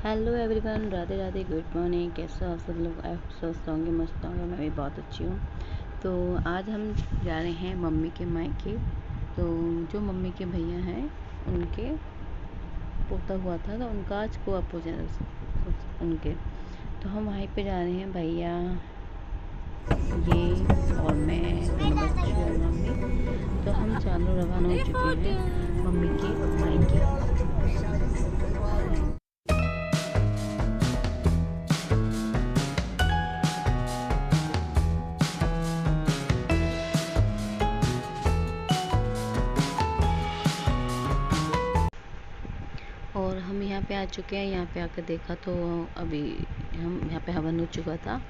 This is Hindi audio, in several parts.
Hello everyone, Radhe Radhe, good morning. कैसे हो आप सब लोग? आप स्वस्थ होंगे, मस्त होंगे। मैं भी बहुत अच्छी हूँ। तो आज हम जा रहे हैं मम्मी के मायके। तो जो मम्मी के भैया हैं उनके पोता हुआ था, तो उनका आज कुआ पूजन उनके। तो हम वहीं पे जा रहे हैं, भैया, ये और मैं, दोनों बच्चे और मम्मी। तो हम चारों रवाना हो चुके हैं मम्मी के मायके। और हम यहाँ पे आ चुके हैं। यहाँ पे आकर देखा तो अभी हम यहाँ पे हवन हो चुका था।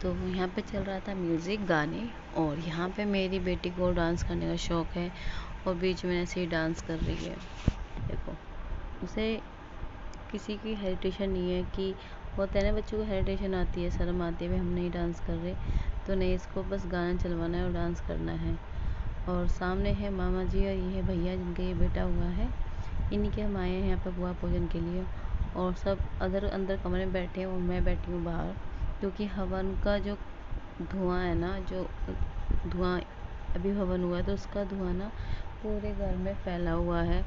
तो यहाँ पे चल रहा था म्यूज़िक, गाने। और यहाँ पे मेरी बेटी को डांस करने का शौक़ है और बीच में ऐसे ही डांस कर रही है। देखो, उसे किसी की हेजिटेशन नहीं है कि होता है ना, बच्चों को हेजिटेशन आती है, शर्म आती है, हम नहीं डांस कर रहे। तो नहीं, इसको बस गाना चलवाना है और डांस करना है। और सामने है मामा जी और ये है भैया, जिनका ये बेटा हुआ है। इन्हीं के हम आए हैं यहाँ पर गुआ पूजन के लिए। और सब अंदर कमरे में बैठे हैं और मैं बैठी हूँ बाहर, क्योंकि हवन का जो धुआं है ना, जो धुआं अभी हवन हुआ है, तो उसका धुआं ना पूरे घर में फैला हुआ है,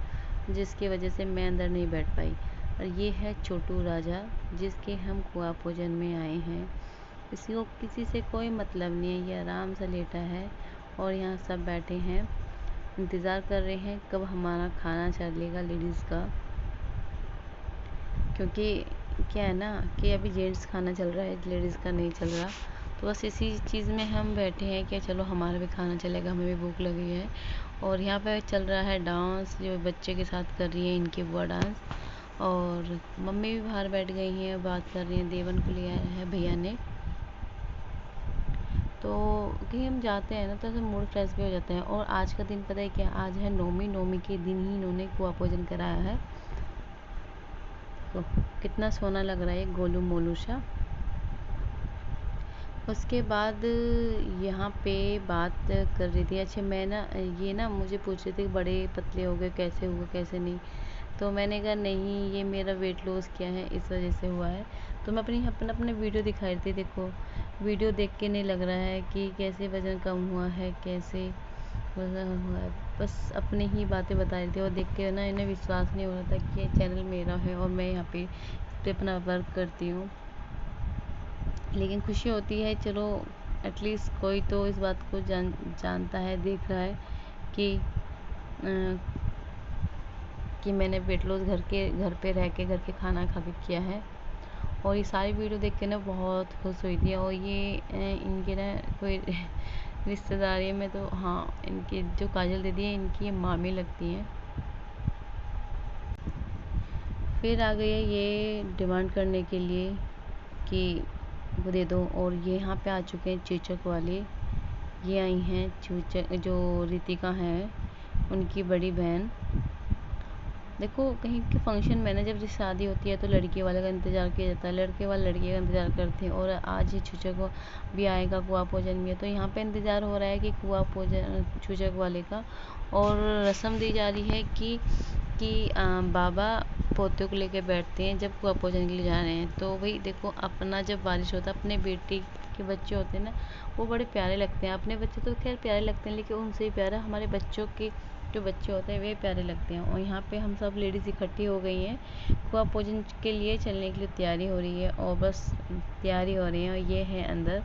जिसकी वजह से मैं अंदर नहीं बैठ पाई। और ये है छोटू राजा, जिसके हम गुआ पूजन में आए हैं। इसी को किसी से कोई मतलब नहीं है, ये आराम से लेटा है। और यहाँ सब बैठे हैं, इंतज़ार कर रहे हैं कब हमारा खाना चलेगा लेडीज़ का। क्योंकि क्या है ना कि अभी जेंट्स खाना चल रहा है, लेडीज़ का नहीं चल रहा। तो बस इसी चीज़ में हम बैठे हैं कि चलो हमारा भी खाना चलेगा, हमें भी भूख लगी है। और यहाँ पे चल रहा है डांस, जो बच्चे के साथ कर रही है इनकी बुआ डांस। और मम्मी भी बाहर बैठ गई हैं, बात कर रही हैं। देवन को लिया है भैया ने। तो कहीं हम जाते हैं ना तो ऐसे मूड फ्रेश भी हो जाते हैं। और आज का दिन पता है क्या? आज है नौमी। नौमी के दिन ही इन्होंने कुआ पूजन कराया है। तो कितना सोना लग रहा है गोलू मोलू सा। उसके बाद यहाँ पे बात कर रही थी। अच्छा, मैं ना ये ना मुझे पूछ रही थी कि बड़े पतले हो गए, कैसे हुआ कैसे नहीं। तो मैंने कहा नहीं, ये मेरा वेट लॉस किया है, इस वजह से हुआ है। तो मैं अपने वीडियो दिखा रही थी। देखो, वीडियो देख के नहीं लग रहा है कि कैसे वज़न कम हुआ है, कैसे वज़न हुआ है। बस अपनी ही बातें बता रही थी। और देख के ना इन्हें विश्वास नहीं हो रहा था कि ये चैनल मेरा है और मैं यहाँ पे इस पर अपना वर्क करती हूँ। लेकिन खुशी होती है, चलो एटलीस्ट कोई तो इस बात को जानता है, देख रहा है कि मैंने वेट लॉस घर पे रह के, घर के खाना खा के किया है। और ये सारी वीडियो देख के ना बहुत खुश हुई थी। और ये इनके ना कोई रिश्तेदारी में, तो हाँ, इनकी जो काजल दीदी है, इनकी ये मामी लगती हैं। फिर आ गई है ये डिमांड करने के लिए कि वो दे दो। और ये यहाँ पे आ चुके हैं चूचक वाले। ये आई हैं चूचक, जो रितिका है उनकी बड़ी बहन। देखो, कहीं के फंक्शन में ना, जब शादी होती है तो लड़की वाले का इंतज़ार किया जाता है, लड़के वाले लड़की का इंतज़ार करते हैं। और आज ही चूचक को भी आएगा कुआ पूजन में, तो यहाँ पे इंतज़ार हो रहा है कि कुआ पूजन चूचक वाले का। और रस्म दी जा रही है कि बाबा पोते को लेके बैठते हैं जब कुआ पूजन के लिए जा रहे हैं। तो वही देखो, अपना जब बारिश होता है, अपने बेटी के बच्चे होते हैं ना, वो बड़े प्यारे लगते हैं। अपने बच्चे तो खैर प्यारे लगते हैं, लेकिन उनसे ही प्यारा हमारे बच्चों के जो बच्चे होते हैं वे प्यारे लगते हैं। और यहाँ पे हम सब लेडीज़ इकट्ठी हो गई हैं, कुआ पूजन के लिए चलने के लिए तैयारी हो रही है। और बस तैयारी हो रही है। और ये है अंदर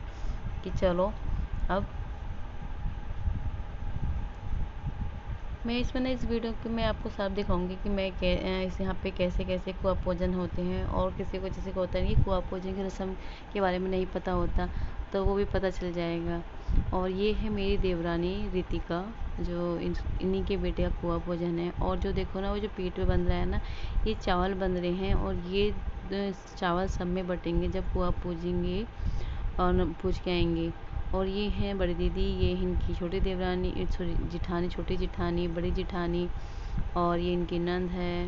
कि चलो अब मैं इसमें ना, इस वीडियो के मैं आपको साफ दिखाऊंगी कि मैं इस यहाँ पे कैसे कैसे कुआ पूजन होते हैं। और किसी को होता है कि कुआ पूजन की रस्म के बारे में नहीं पता होता, तो वो भी पता चल जाएगा। और ये है मेरी देवरानी रितिका, जो इन्हीं के बेटे का कुआ पूजन है। और जो देखो ना, वो जो पीठ पे बन रहा है ना, ये चावल बन रहे हैं। और ये चावल सब में बटेंगे जब कुआ पूजेंगे और पूज के आएंगे। और ये हैं बड़ी दीदी, ये इनकी छोटी देवरानी, सॉरी जिठानी, छोटी जिठानी, बड़ी जिठानी। और ये इनकी नंद है।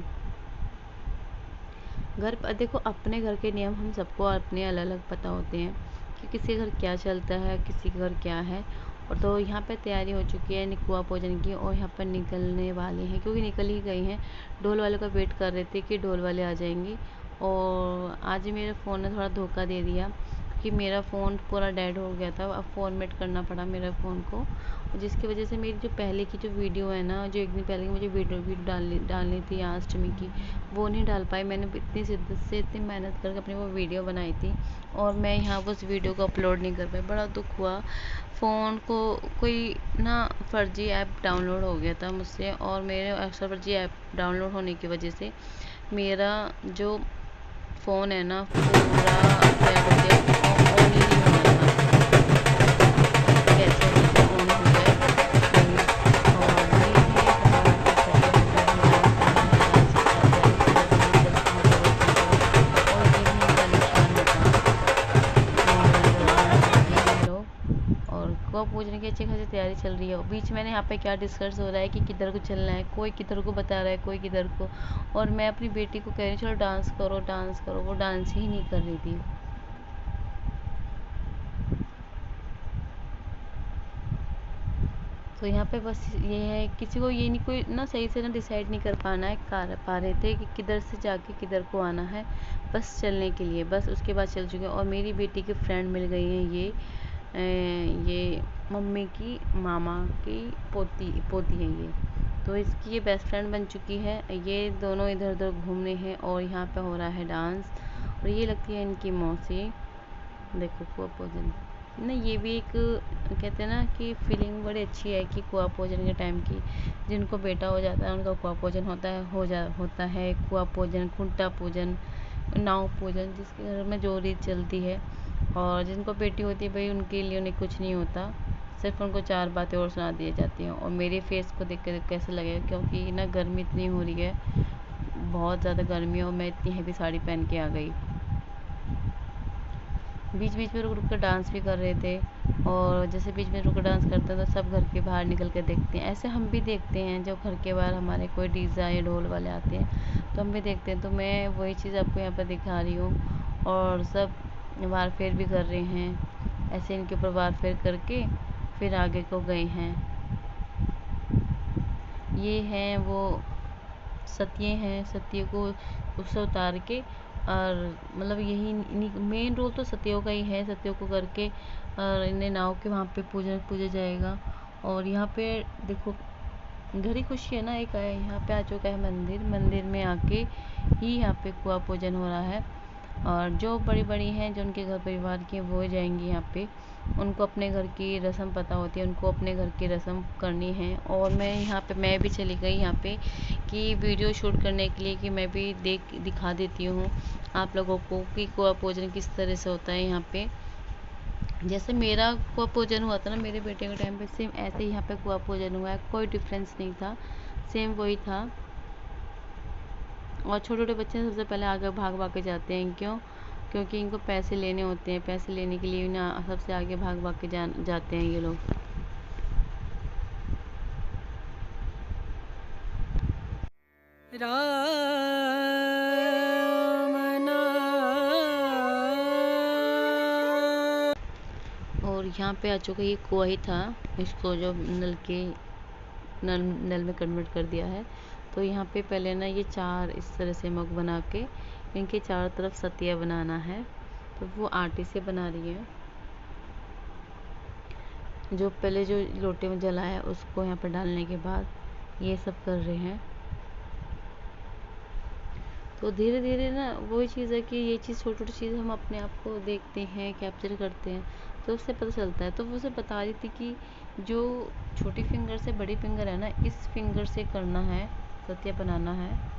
घर पर देखो, अपने घर के नियम हम सबको अपने अलग अलग पता होते हैं कि किसी के घर क्या चलता है, किसी के घर क्या है। और तो यहाँ पे तैयारी हो चुकी है कुआ पूजन की। और यहाँ पर निकलने वाले हैं, क्योंकि निकल ही गए हैं। ढोल वाले का वेट कर रहे थे कि ढोल वाले आ जाएंगे। और आज ही मेरे फ़ोन ने थोड़ा धोखा दे दिया कि मेरा फ़ोन पूरा डेड हो गया था। अब फॉर्मेट करना पड़ा मेरे फ़ोन को, जिसकी वजह से मेरी जो पहले की जो वीडियो है ना, जो एक दिन पहले की मुझे वीडियो डालनी थी अष्टमी की, वो नहीं डाल पाई। मैंने इतनी शिद्दत से इतनी मेहनत करके अपनी वो वीडियो बनाई थी और मैं यहाँ उस वीडियो को अपलोड नहीं कर पाई। बड़ा दुख हुआ। फ़ोन को कोई ना फर्जी ऐप डाउनलोड हो गया था मुझसे, और मेरे अक्सर फर्जी ऐप डाउनलोड होने की वजह से मेरा जो फ़ोन है ना पूरा क्या बोलते हैं ऑन ही नहीं हो रहा था। कैसे मुझे ऑन हो जाए वही। और ये है हमारा और ये भी हमारा निशान होता। और ये लोग और कुआं पूजने की अच्छी खासी तैयारी चल रही है। बीच में यहाँ पे क्या डिस्कस हो रहा है कि किधर को चलना है, कोई किधर को बता रहा है, कोई किधर को। और मैं अपनी बेटी को कह रही चलो डांस करो डांस करो, वो डांस ही नहीं कर रही थी। तो यहाँ पे बस ये है, किसी को ये नहीं कोई ना सही से ना डिसाइड नहीं कर पाना है पा रहे थे कि किधर से जाके किधर को आना है, बस चलने के लिए। बस उसके बाद चल चुके। और मेरी बेटी की फ्रेंड मिल गई है, ये मम्मी की मामा की पोती है ये। तो इसकी ये बेस्ट फ्रेंड बन चुकी है। ये दोनों इधर उधर घूमने हैं और यहाँ पे हो रहा है डांस। और ये लगती है इनकी मौसी। देखो कुआं पूजन ना, ये भी एक कहते हैं ना कि फीलिंग बड़ी अच्छी है कि कुआं पूजन के टाइम की जिनको बेटा हो जाता है उनका कुआं पूजन होता है। कुआं पूजन, खुंटा पूजन, नाव पूजन, जिसके घर में जो रीत चलती है। और जिनको बेटी होती है भाई उनके लिए उन्हें कुछ नहीं होता, सिर्फ उनको 4 बातें और सुना दी जाती हैं। और मेरे फेस को देख कर कैसे लगेगा, क्योंकि ना गर्मी इतनी हो रही है, बहुत ज़्यादा गर्मी है और मैं इतनी हैवी साड़ी पहन के आ गई। बीच बीच में रुक रुक कर डांस भी कर रहे थे। और जैसे बीच में रुक कर डांस करते हैं तो सब घर के बाहर निकल कर देखते हैं। ऐसे हम भी देखते हैं, जब घर के बाहर हमारे कोई डीजे या ढोल वाले आते हैं तो हम भी देखते हैं। तो मैं वही चीज़ आपको यहाँ पर दिखा रही हूँ। और सब वार फेर भी कर रहे हैं, ऐसे इनके ऊपर वार फेर करके फिर आगे को गए हैं। ये हैं वो सत्य हैं, सत्य को उससे उतार के, और मतलब यही मेन रोल तो सत्यों का ही है। सत्यों को करके और इन्हें नाव के वहाँ पे पूजा जाएगा। और यहाँ पे देखो घर ही खुशी है ना, एक यहाँ पे आ चुका है मंदिर में आके ही यहाँ पे कुआं पूजन हो रहा है। और जो बड़ी बड़ी हैं, जो उनके घर परिवार की, वो जाएंगी यहाँ पे। उनको अपने घर की रस्म पता होती है, उनको अपने घर की रस्म करनी है। और मैं भी चली गई यहाँ पे कि वीडियो शूट करने के लिए, कि मैं भी दिखा देती हूँ आप लोगों को कि कुआं पूजन किस तरह से होता है यहाँ पे। जैसे मेरा कुआं पूजन हुआ था ना मेरे बेटे के टाइम पे, सेम ऐसे ही यहाँ पे कुआं पूजन हुआ है, कोई डिफरेंस नहीं था, सेम वही था। और छोटे छोटे बच्चे सबसे पहले आगे भाग भाग के जाते हैं, क्योंकि इनको पैसे लेने होते हैं। पैसे लेने के लिए ना सबसे आगे भाग भाग के जाते हैं ये लोग। और यहाँ पे आ चुका, ये कुआं ही था, इसको जो नल में कन्वर्ट कर दिया है। तो यहाँ पे पहले ना ये 4 इस तरह से मग बना के इनके चारों तरफ सतिया बनाना है। तो वो आटे से बना रही है। जो पहले जो लोटे में जलाया उसको यहाँ पर डालने के बाद ये सब कर रहे हैं। तो धीरे धीरे ना वही चीज़ है कि ये चीज़ छोटी छोटी चीज़ हम अपने आप को देखते हैं, कैप्चर करते हैं, तो उससे पता चलता है। तो वो उसे बता रही थी कि जो छोटी फिंगर से बड़ी फिंगर है ना, इस फिंगर से करना है, सतिया बनाना है।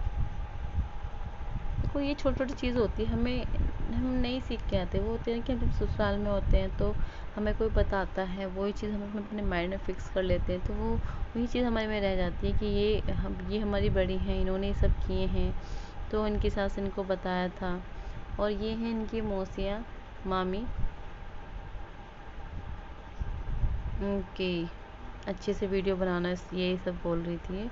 तो ये छोटी छोटी चीज़ होती है, हम नहीं सीख के आते। वो होते हैं कि हम ससुराल में होते हैं तो हमें कोई बताता है, वही चीज़ हम अपने माइंड में फिक्स कर लेते हैं। तो वो वही चीज़ हमारे में रह जाती है कि ये हमारी बड़ी हैं, इन्होंने ये सब किए हैं, तो इनकी सास इनको बताया था। और ये हैं इनकी मौसियाँ, मामी, उनकी अच्छे से वीडियो बनाना ये सब बोल रही थी।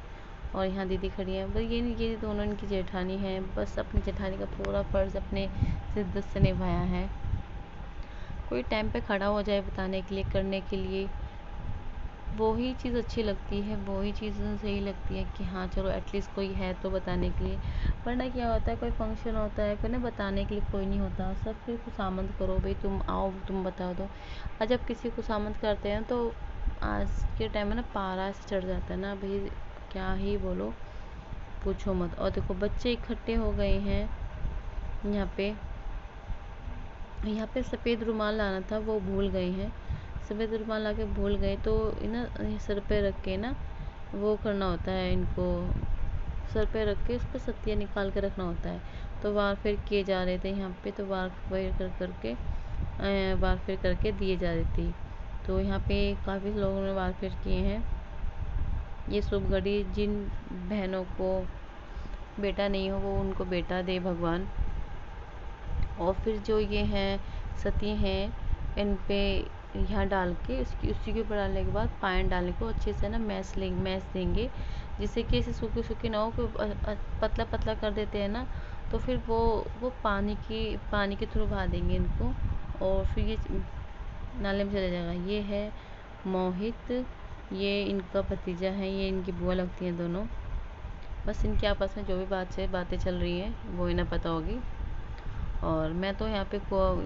और यहाँ दीदी खड़ी है, बस ये दोनों इनकी जेठानी है। बस अपनी जेठानी का पूरा फ़र्ज़ अपने शिद्दत से निभाया है। कोई टाइम पे खड़ा हो जाए बताने के लिए, करने के लिए, वो ही चीज़ अच्छी लगती है, वो ही चीज़ सही लगती है कि हाँ चलो एटलीस्ट कोई है तो बताने के लिए। वरना क्या होता है, कोई फंक्शन होता है फिर ना बताने के लिए कोई नहीं होता, सब फिर खुशामद करो, भाई तुम आओ तुम बता दो। और जब किसी खुशामद करते हैं तो आज के टाइम में ना पारा से चढ़ जाता है ना भाई, क्या ही बोलो, पूछो मत। और देखो बच्चे इकट्ठे हो गए हैं यहाँ पे। यहाँ पे सफ़ेद रुमाल लाना था, वो भूल गए हैं। सफ़ेद रुमाल ला के भूल गए तो ना सर पे रख के ना वो करना होता है, इनको सर पे रख के उस पर सत्तियाँ निकाल के रखना होता है। तो वार फिर किए जा रहे थे यहाँ पे, तो वार फिर वार फिर करके दिए जा रही थी। तो यहाँ पे काफ़ी लोगों ने वार फिर किए हैं। ये शुभ घड़ी जिन बहनों को बेटा नहीं हो वो उनको बेटा दे भगवान। और फिर जो ये हैं सती हैं, इन पे यहाँ डाल के उसी के ऊपर डालने के बाद पानी डालने को अच्छे से ना मैश देंगे, जिससे कि ऐसे सूखे सूखे ना हो, पतला पतला कर देते हैं ना, तो फिर वो पानी के थ्रू बहा देंगे इनको, और फिर ये नाले में चले जाएगा। ये है मोहित, ये इनका भतीजा है, ये इनकी बुआ लगती हैं दोनों। बस इनके आपस में जो भी बातें चल रही हैं वो इन्हें पता होगी। और मैं तो यहाँ पे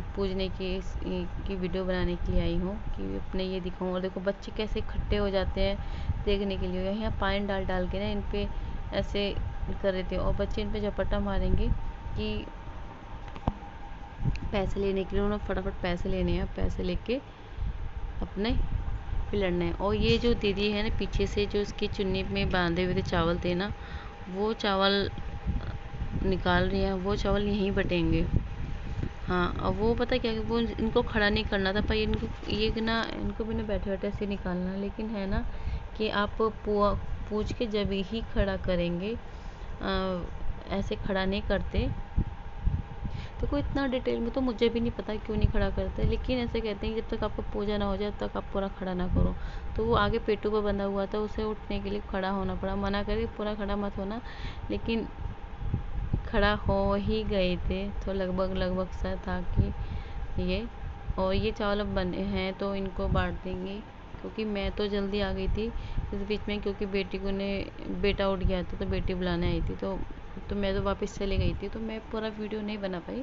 पूजने की वीडियो बनाने के लिए आई हूँ कि अपने ये दिखाऊँ। और देखो बच्चे कैसे इकट्ठे हो जाते हैं देखने के लिए। यहाँ पानी डाल डाल के ना इन पे ऐसे कर देते हैं, और बच्चे इन पे झपट्टा मारेंगे कि पैसे लेने के लिए। उन्होंने फटाफट पैसे लेने हैं, पैसे लेके अपने पे लड़ना है। और ये जो दीदी है ना पीछे से, जो उसकी चुन्नी में बांधे हुए थे चावल थे ना, वो चावल निकाल रही हैं, वो चावल यहीं बटेंगे। हाँ, अब वो पता क्या है, वो इनको खड़ा नहीं करना था, पर इनको भी ना बैठे बैठे ऐसे निकालना। लेकिन है ना कि आप पूछ के जब ही खड़ा करेंगे, ऐसे खड़ा नहीं करते। तो कोई इतना डिटेल में तो मुझे भी नहीं पता क्यों नहीं खड़ा करते, लेकिन ऐसे कहते हैं कि जब तक आपको पूजा ना हो जाए तब तक आप पूरा खड़ा ना करो। तो वो आगे पेटू पर बंधा हुआ था, उसे उठने के लिए खड़ा होना पड़ा। मना करे पूरा खड़ा मत होना, लेकिन खड़ा हो ही गए थे। तो लगभग सा था कि ये, और ये चावल अब बने हैं तो इनको बांट देंगे। क्योंकि मैं तो जल्दी आ गई थी इस बीच में, क्योंकि बेटा उठ गया था तो बेटी बुलाने आई थी, तो मैं तो वापस चली गई थी, तो मैं पूरा वीडियो नहीं बना पाई।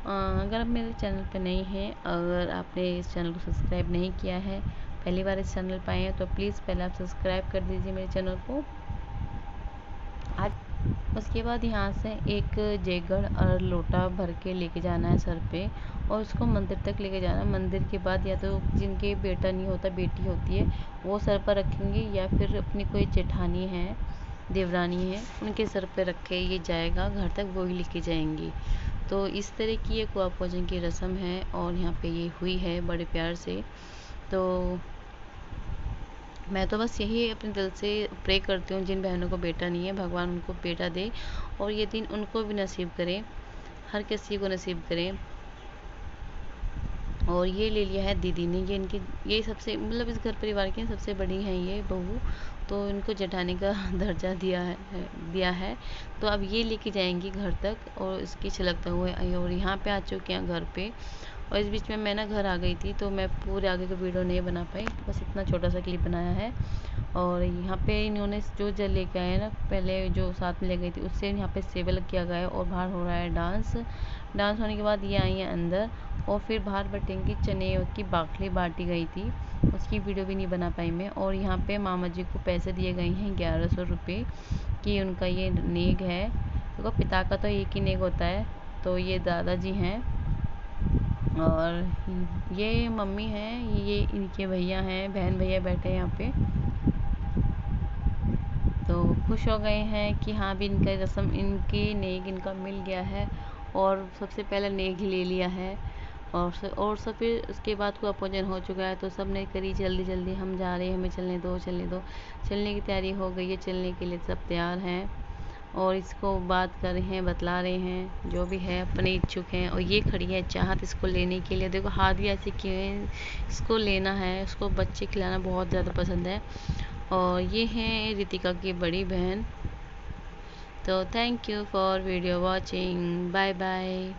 अगर आप मेरे चैनल पे नहीं हैं, अगर आपने इस चैनल को सब्सक्राइब नहीं किया है, पहली बार इस चैनल पर आए हैं, तो प्लीज़ पहले आप सब्सक्राइब कर दीजिए मेरे चैनल को। आज उसके बाद यहाँ से एक जेगड़ और लोटा भर के लेके जाना है सर पे, और उसको मंदिर तक लेके जाना है। मंदिर के बाद या तो जिनके बेटा नहीं होता बेटी होती है वो सर पर रखेंगे, या फिर अपनी कोई जेठानी है, देवरानी है, उनके सर पे रखे ये जाएगा घर तक, वो ही लेके जाएंगी। तो इस तरह की ये कुआ पूजन की रस्म है, और यहाँ पे ये हुई है बड़े प्यार से। तो मैं तो बस यही अपने दिल से प्रे करती हूँ, जिन बहनों को बेटा नहीं है भगवान उनको बेटा दे, और ये दिन उनको भी नसीब करें, हर किसी को नसीब करें। और ये ले लिया है दीदी ने, ये सबसे मतलब इस घर परिवार की सबसे बड़ी हैं ये बहू, तो इनको जेठानी का दर्जा दिया है। तो अब ये लेके जाएंगी घर तक, और इसकी छलकता हुआ। और यहाँ पे आ चुके हैं घर पे, और इस बीच में मैं ना घर आ गई थी, तो मैं पूरे आगे का वीडियो नहीं बना पाई, बस इतना छोटा सा क्लिप बनाया है। और यहाँ पे इन्होंने जो जल लेके आए ना, पहले जो साथ में ले गई थी उससे यहाँ पे सेवल किया गया है, और बाहर हो रहा है डांस होने के बाद ये आई हैं अंदर, और फिर बाहर बटेंगी चने की बाखली बांटी गई थी, उसकी वीडियो भी नहीं बना पाई मैं। और यहाँ पे मामा जी को पैसे दिए गए हैं 1100 रुपये, कि उनका ये नेग है। देखो पिता का तो एक ही नेग होता है, तो ये दादाजी हैं, और ये मम्मी हैं, ये इनके भैया हैं, बहन भैया बैठे हैं यहाँ पे। तो खुश हो गए हैं कि हाँ भी इनका रस्म, इनकी नेग इनका मिल गया है, और सबसे पहले नेग ही ले लिया है। और सब फिर उसके बाद को पूजन हो चुका है, तो सब ने करी जल्दी जल्दी हम जा रहे हैं, हमें चलने दो। चलने की तैयारी हो गई है, चलने के लिए सब तैयार हैं, और इसको बात कर रहे हैं, बतला रहे हैं, जो भी है अपने इच्छुक हैं। और ये खड़ी है चाहत इसको लेने के लिए, देखो हाथ भी ऐसे किए हैं, इसको लेना है, उसको बच्चे खिलाना बहुत ज़्यादा पसंद है। और ये हैं रितिका की बड़ी बहन। तो thank you for video watching, bye bye.